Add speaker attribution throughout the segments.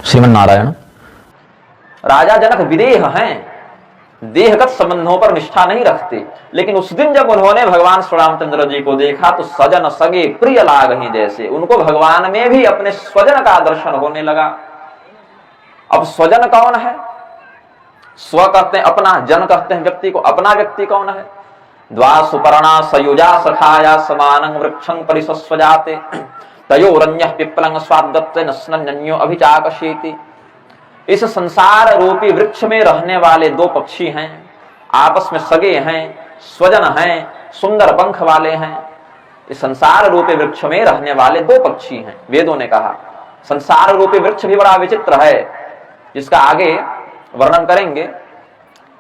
Speaker 1: श्रीमन नारायण।
Speaker 2: राजा जनक विदेह हैं, देहगत संबंधों पर निष्ठा नहीं रखते, लेकिन उस दिन जब उन्होंने भगवान श्री रामचंद्र जी को देखा तो सजन सगे प्रिय लागहि जैसे, उनको भगवान में भी अपने स्वजन का दर्शन होने लगा। अब स्वजन कौन है? स्व कहते हैं अपना, जन कहते हैं व्यक्ति को। अपना व्यक्ति कौन है? द्वा सुपर्णा सयुजा सखाया समानं वृक्षं परिसस्वजाते तयोरन्यः पिप्पलं स्वाद्दत्ते नस्नन्यो अभिचाकशीति। इस संसार रूपी वृक्ष में रहने वाले दो पक्षी हैं, आपस में सगे हैं, स्वजन हैं, सुंदर पंख वाले हैं। इस संसार रूपी वृक्ष में रहने वाले दो पक्षी हैं। वेदों ने कहा संसार रूपी वृक्ष भी बड़ा विचित्र है, जिसका आगे वर्णन करेंगे।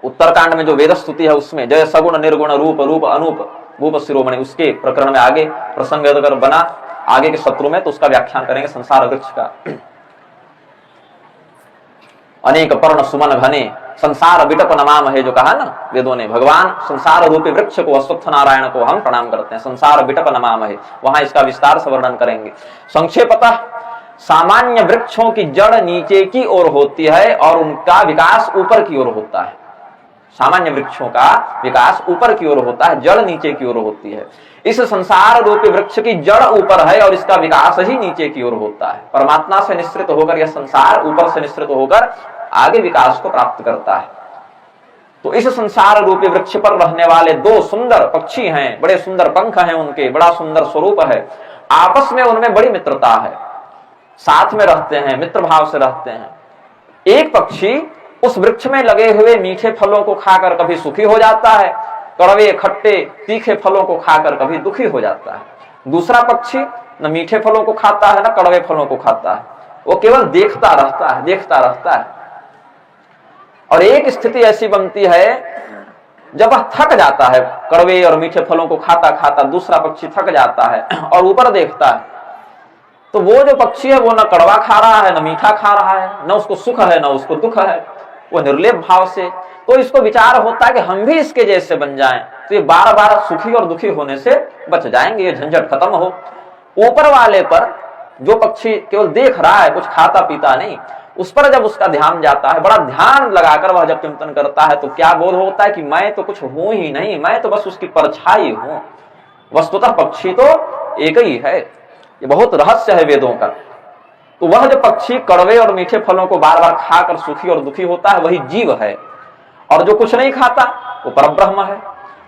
Speaker 2: उत्तरकांड में जो वेद स्तुति है उसमें जय सगुण निर्गुण रूप रूप अनूप भूप शिरोमणि, उसके प्रकरण में आगे प्रसंग अगर बना आगे के सत्रों में तो उसका व्याख्यान करेंगे संसार वृक्ष का। अनेक पर्ण सुमन घने संसार विटप नमाम है, जो कहा ना वेदों ने। भगवान संसार रूपी वृक्ष को, अश्वत्थ नारायण को हम प्रणाम करते हैं। संसार विटप नमाम है, वहां इसका विस्तार से वर्णन करेंगे। संक्षेपतः सामान्य वृक्षों की जड़ नीचे की ओर होती है और उनका विकास ऊपर की ओर होता है। सामान्य वृक्षों का विकास ऊपर की ओर होता है, जड़ नीचे की ओर होती है। इस संसार रूपी वृक्ष की जड़ ऊपर है और इसका विकास ही नीचे की ओर होता है। परमात्मा से निश्रित होकर यह संसार ऊपर से निश्रित होकर आगे विकास को प्राप्त करता है। तो इस संसार रूपी वृक्ष पर रहने वाले दो सुंदर पक्षी हैं, बड़े सुंदर पंख हैं उनके, बड़ा सुंदर स्वरूप है। आपस में उनमें बड़ी मित्रता है, साथ में रहते हैं, मित्र भाव से रहते हैं। एक पक्षी उस वृक्ष में लगे हुए मीठे फलों को खाकर कभी सुखी हो जाता है, कड़वे खट्टे तीखे फलों को खाकर कभी दुखी हो जाता है। दूसरा पक्षी न मीठे फलों को खाता है न कड़वे फलों को खाता है, वो केवल देखता रहता है, देखता रहता है। और एक स्थिति ऐसी बनती है जब वह थक जाता है, कड़वे और मीठे फलों को खाता खाता दूसरा पक्षी थक जाता है और ऊपर देखता है, तो वो जो पक्षी है वो न कड़वा खा रहा है न मीठा खा रहा है, न उसको सुख है न उसको दुख है, वो निर्लेप भाव से। तो इसको विचार होता है कि हम भी इसके जैसे बन जाएं, तो ये बार बार सुखी और दुखी होने से बच जाएंगे, ये झंझट खत्म हो। ऊपर वाले पर जो पक्षी केवल देख रहा है, कुछ खाता पीता नहीं, उस पर जब उसका ध्यान जाता है, बड़ा ध्यान लगाकर वह जब चिंतन करता है, तो क्या बोध होता है कि मैं तो कुछ हूं ही नहीं, मैं तो बस उसकी परछाई हूं। वस्तुतः पक्षी तो एक ही है। ये बहुत रहस्य है वेदों का। तो वह जो पक्षी कड़वे और मीठे फलों को बार बार खाकर सुखी और दुखी होता है, वही जीव है। और जो कुछ नहीं खाता वो परब्रह्म है।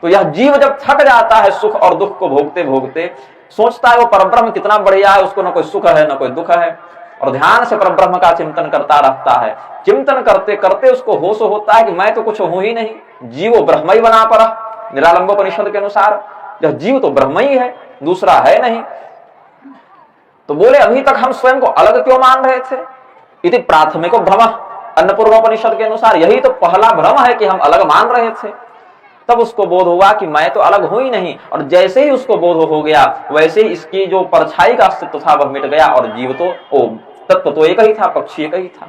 Speaker 2: तो यह जीव जब थक जाता है सुख और दुख को भोगते भोगते, सोचता है वो परब्रह्म कितना बढ़िया है, उसको न कोई सुख है न कोई दुख है, और ध्यान से परब्रह्म का चिंतन करता रहता है। चिंतन करते करते उसको होश होता है कि मैं तो कुछ हूं ही नहीं, जीव ब्रह्म ही बना पड़ा। निरालंबोपनिषद के अनुसार यह जीव तो ब्रह्म ही है, दूसरा है नहीं। तो बोले अभी तक हम स्वयं को अलग क्यों मान रहे थे? इति प्राथमिको भ्रम, अन्नपूर्णोपनिषद के अनुसार यही तो पहला भ्रम है कि हम अलग मान रहे थे। तब उसको बोध हुआ कि मैं तो अलग हूं ही नहीं, और जैसे ही उसको बोध हो गया वैसे ही इसकी जो परछाई का अस्तित्व था वह मिट गया, और जीव तो तत्व तो एक ही था, पक्षी एक ही था।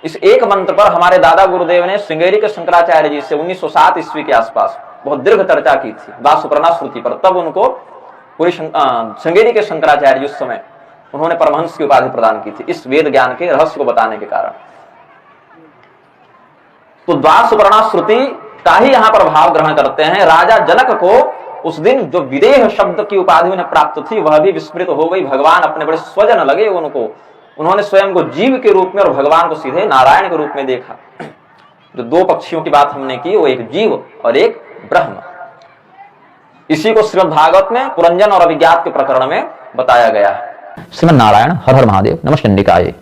Speaker 2: इस एक मंत्र पर हमारे दादा गुरुदेव ने श्रृंगेरी के शंकराचार्य जी से 1907 ईस्वी के आसपास बहुत दीर्घ चर्चा की थी दासुपर्णा श्रुति पर। तब उनको पूरी श्रृंगेरी के शंकराचार्य जी उस समय उन्होंने परमहंस की उपाधि प्रदान की थी इस वेद ज्ञान के रहस्य को बताने के कारण। तो द्वासुपर्णा श्रुति का ही यहां पर भाव ग्रहण करते हैं। राजा जनक को उस दिन जो विदेह शब्द की उपाधि उन्हें प्राप्त थी वह भी विस्मृत हो गई। भगवान अपने बड़े स्वजन लगे उनको, उन्होंने स्वयं को जीव के रूप में और भगवान को सीधे नारायण के रूप में देखा। जो दो पक्षियों की बात हमने की वो एक जीव और एक ब्रह्म। इसी को श्रीमद् भागवत में पुरंजन और अभिज्ञात के प्रकरण में बताया गया है।
Speaker 1: श्रीमन नारायण। हर हर महादेव। नमः चंडिकाय।